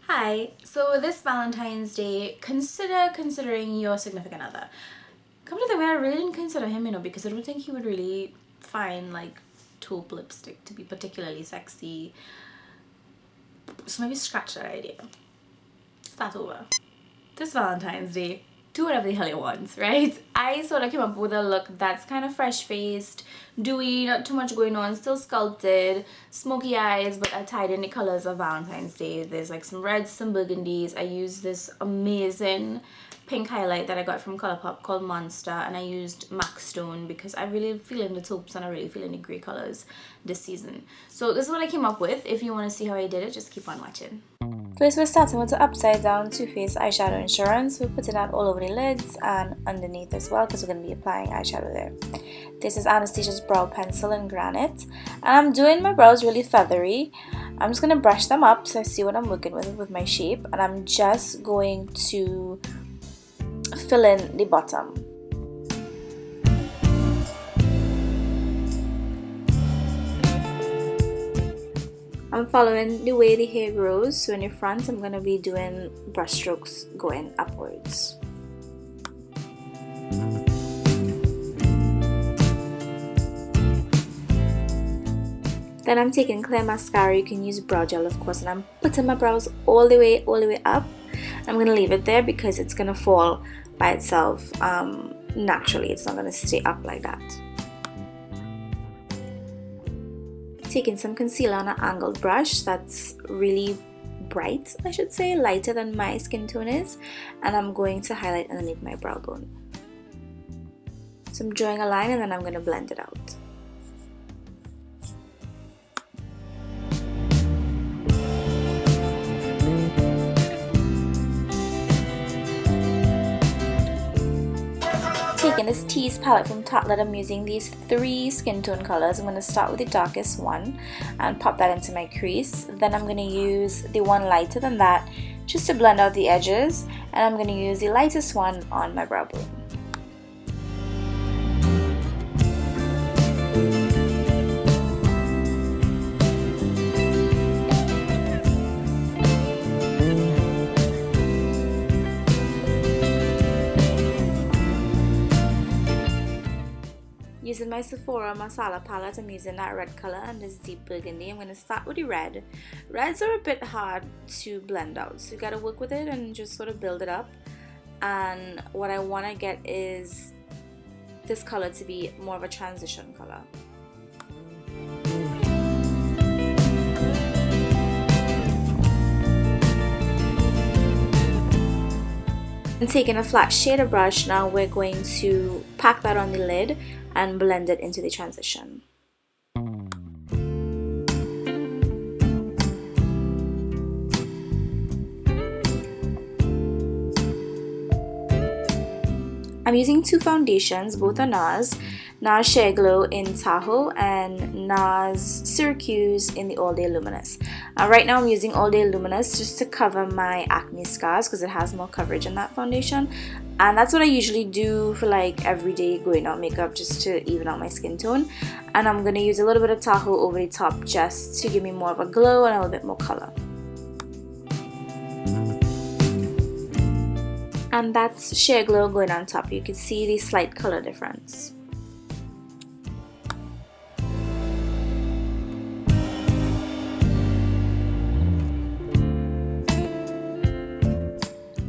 Hi, so this Valentine's Day, considering your significant other. Come to the way, I really didn't consider him, because I don't think he would really find like taupe lipstick to be particularly sexy. So maybe scratch that idea. Start over. This Valentine's Day, do whatever the hell you want, right? I sort of came up with a look that's kind of fresh-faced, dewy, not too much going on, still sculpted, smoky eyes, but I tied in the colors of Valentine's Day. There's like some reds, some burgundies. I used this amazing pink highlight that I got from Colourpop called Monster, and I used MAC Stone because I really feel in the taupes and I really feel in the grey colors this season. So this is what I came up with. If you want to see how I did it, just keep on watching. First, we're starting with the upside down Too Faced eyeshadow insurance. We're putting that all over the lids and underneath as well because we're going to be applying eyeshadow there. This is Anastasia's brow pencil in granite, and I'm doing my brows really feathery. I'm just going to brush them up so I see what I'm working with my shape, and I'm just going to fill in the bottom. I'm following the way the hair grows, so in the front I'm going to be doing brush strokes going upwards. Then I'm taking clear mascara. You can use brow gel, of course, and I'm putting my brows all the way up. I'm going to leave it there because it's going to fall by itself naturally. It's not going to stay up like that. Taking some concealer on an angled brush that's really bright, I should say, lighter than my skin tone is, and I'm going to highlight underneath my brow bone. So I'm drawing a line and then I'm going to blend it out. Taking this Tease palette from Tartelette, I'm using these three skin tone colors. I'm going to start with the darkest one and pop that into my crease. Then I'm going to use the one lighter than that just to blend out the edges, and I'm going to use the lightest one on my brow bone. Using my Sephora Masala palette, I'm using that red color and this deep burgundy. I'm going to start with the red. Reds are a bit hard to blend out, so you got to work with it and just sort of build it up. And what I want to get is this color to be more of a transition color. And taking a flat shader brush, now we're going to pack that on the lid and blend it into the transition. I'm using two foundations, both are NARS Share Glow in Tahoe and NARS Syracuse in the All Day Luminous. Right now I'm using All Day Luminous just to cover my acne scars because it has more coverage in that foundation, and that's what I usually do for like everyday going out makeup, just to even out my skin tone. And I'm going to use a little bit of Tahoe over the top just to give me more of a glow and a little bit more color. And that's Share Glow going on top. You can see the slight color difference.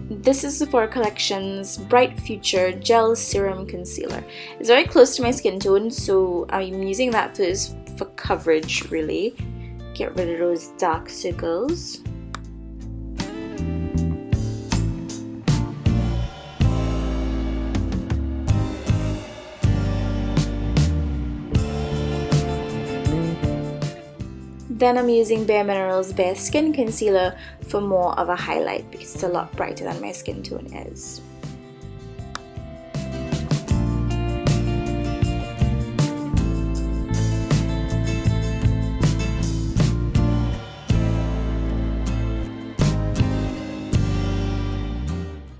This is Sephora Collection's Bright Future Gel Serum Concealer. It's very close to my skin tone, so I'm using that first for coverage, really. Get rid of those dark circles. Then I'm using Bare Minerals Bare Skin Concealer for more of a highlight because it's a lot brighter than my skin tone is.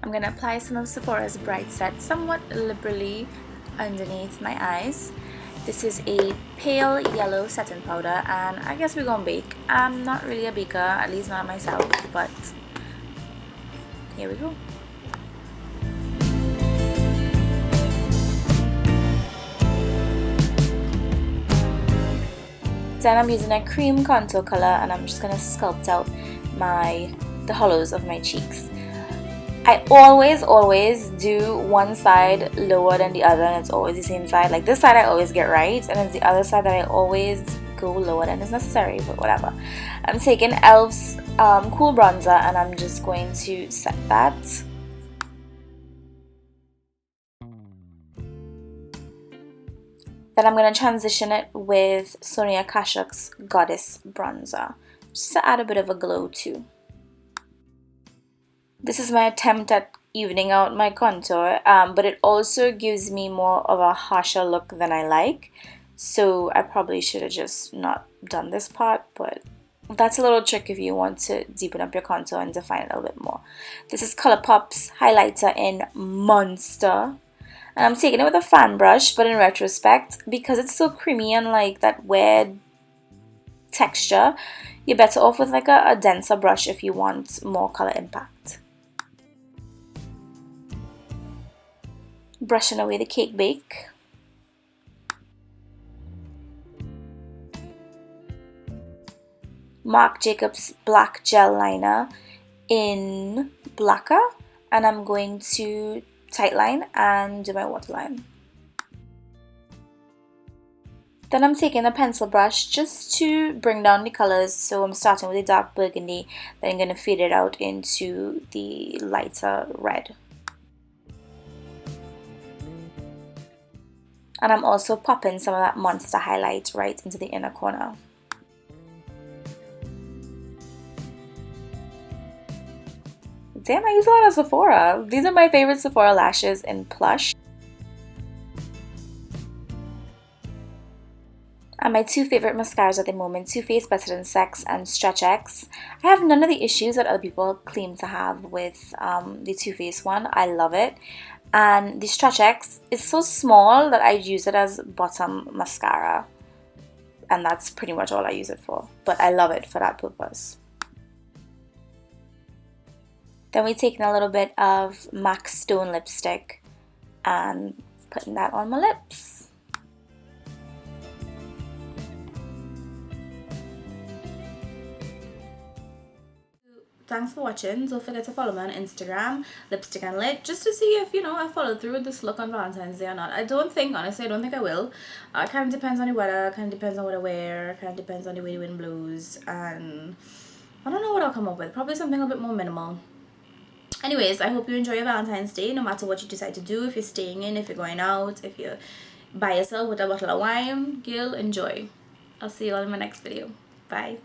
I'm going to apply some of Sephora's Bright Set somewhat liberally underneath my eyes. This is a pale yellow setting powder, and I guess we're gonna bake. I'm not really a baker, at least not myself, but here we go. Then I'm using a cream contour color and I'm just gonna sculpt out the hollows of my cheeks. I always do one side lower than the other, and it's always the same side. Like this side I always get right, and it's the other side that I always go lower than is necessary, but whatever. I'm taking e.l.f.'s Cool Bronzer and I'm just going to set that. Then I'm going to transition it with Sonia Kashuk's Goddess Bronzer, just to add a bit of a glow too. This is my attempt at evening out my contour, but it also gives me more of a harsher look than I like. So I probably should have just not done this part, but that's a little trick if you want to deepen up your contour and define it a little bit more. This is ColourPop's highlighter in Monster. And I'm taking it with a fan brush, but in retrospect, because it's so creamy and like that weird texture, you're better off with like a denser brush if you want more color impact. Brushing away the cake bake. Marc Jacobs black gel liner in Blacker, and I'm going to tightline and do my waterline. Then I'm taking a pencil brush just to bring down the colors. So I'm starting with the dark burgundy, then I'm going to fade it out into the lighter red. And I'm also popping some of that Monster highlight right into the inner corner. Damn, I use a lot of Sephora. These are my favorite Sephora lashes in Plush. And my two favorite mascaras at the moment, Too Faced Better Than Sex and Stretch X. I have none of the issues that other people claim to have with the Too Faced one. I love it. And the Stretch X is so small that I use it as bottom mascara. And that's pretty much all I use it for. But I love it for that purpose. Then we're taking a little bit of MAC Stone lipstick and putting that on my lips. Thanks for watching. Don't forget to follow me on Instagram, Lipstick and Lit, just to see if, I follow through with this look on Valentine's Day or not. Honestly, I don't think I will. It kind of depends on the weather, kind of depends on what I wear, kind of depends on the way the wind blows, and I don't know what I'll come up with. Probably something a bit more minimal. Anyways, I hope you enjoy your Valentine's Day, no matter what you decide to do. If you're staying in, if you're going out, if you're by yourself with a bottle of wine, girl, enjoy. I'll see you all in my next video. Bye.